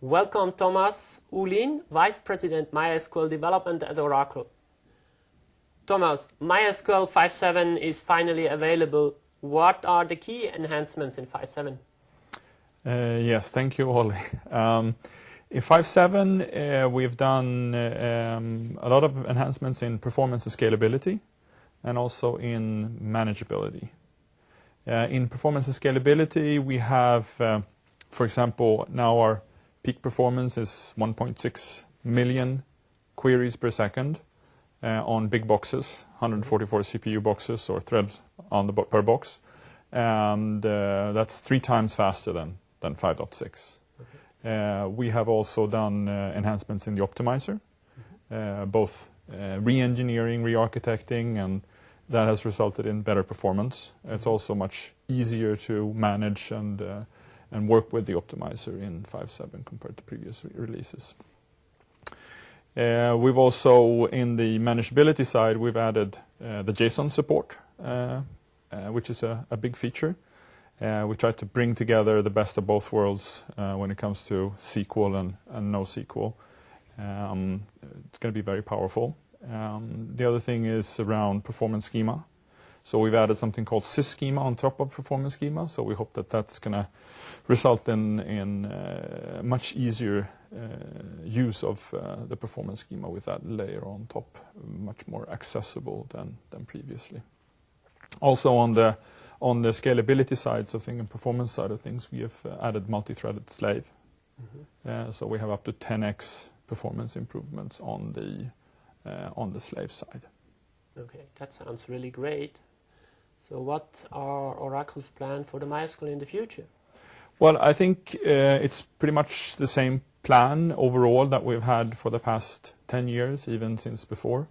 Welcome, Tomas Ulin, Vice President MySQL Development at Oracle. Tomas, MySQL 5.7 is finally available. What are the key enhancements in 5.7? Yes, thank you, Oli. In 5.7, we've done a lot of enhancements in performance and scalability, and also in manageability. In performance and scalability, we have, for example, now our peak performance is 1.6 million queries per second on big boxes, 144 CPU boxes or threads on the per box, and that's 3 times faster than 5.6. We have also done enhancements in the optimizer, both re-engineering, re-architecting, and that has resulted in better performance. It's also much easier to manage and work with the optimizer in 5.7 compared to previous releases. We've also, in the manageability side, we've added the JSON support, which is a big feature. We try to bring together the best of both worlds when it comes to SQL and NoSQL. It's going to be very powerful. The other thing is around performance schema. So we've added something called sys schema on top of performance schema. So we hope that that's going to result in much easier use of the performance schema with that layer on top, much more accessible than previously. Also on the scalability side of things and performance side of things, we have added multi-threaded slave. So we have up to 10x performance improvements on the slave side. Okay, that sounds really great. So what are Oracle's plan for the MySQL in the future? Well, I think it's pretty much the same plan overall that we've had for the past 10 years, even since before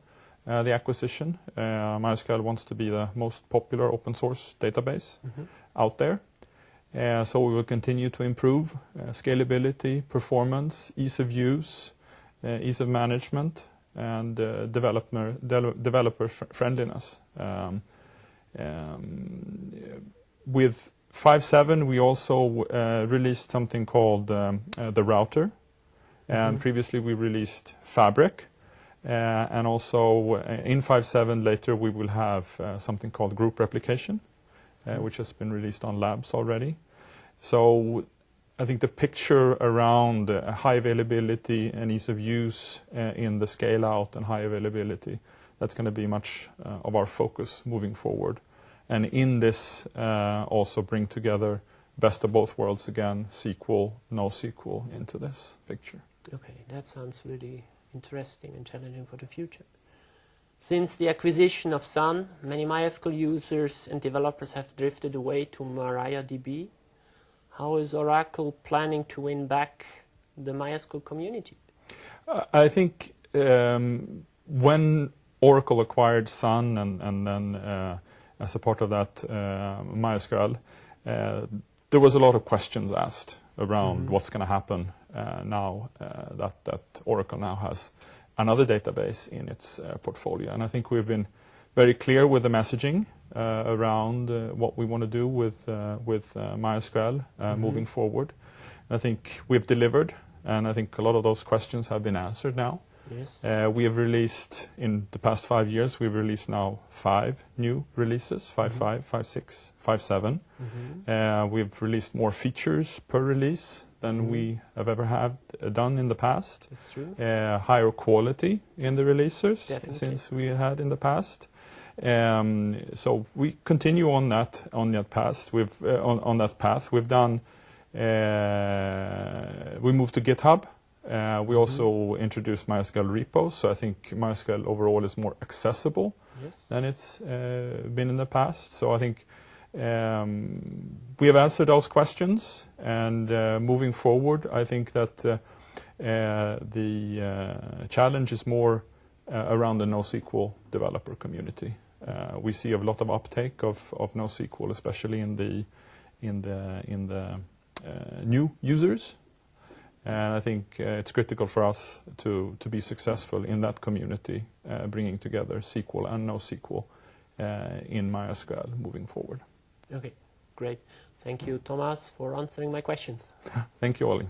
the acquisition. MySQL wants to be the most popular open source database out there. So we will continue to improve scalability, performance, ease of use, ease of management, and developer friendliness. With 5.7, we also released something called the router, and previously we released Fabric, and also in 5.7 later we will have something called group replication, which has been released on labs already. So I think the picture around high availability and ease of use in the scale out and high availability, that's going to be much of our focus moving forward. And in this also bring together best of both worlds again, SQL, NoSQL into this picture. Okay, that sounds really interesting and challenging for the future. Since the acquisition of Sun, many MySQL users and developers have drifted away to MariaDB. How is Oracle planning to win back the MySQL community? I think when Oracle acquired Sun and then as a part of that MySQL, there was a lot of questions asked around what's going to happen now that Oracle now has another database in its portfolio. And I think we've been very clear with the messaging around what we want to do with MySQL moving forward. I think we've delivered, and I think a lot of those questions have been answered now. Yes. We have released, in the past 5 years, we've released now 5 new releases, 5.5, 5.6, 5.7. We've released more features per release than we have ever had done in the past. That's true. Higher quality in the releases Definitely. we had in the past. So we continue on that path. On that path, we've done. We moved to GitHub. We also introduced MySQL repos, so I think MySQL overall is more accessible than it's been in the past. So I think we have answered those questions, and moving forward, I think that the challenge is more around the NoSQL developer community. We see a lot of uptake of NoSQL, especially in the new users. And I think it's critical for us to be successful in that community, bringing together SQL and NoSQL in MySQL moving forward. Okay, great. Thank you, Tomas, for answering my questions. Thank you, Oli.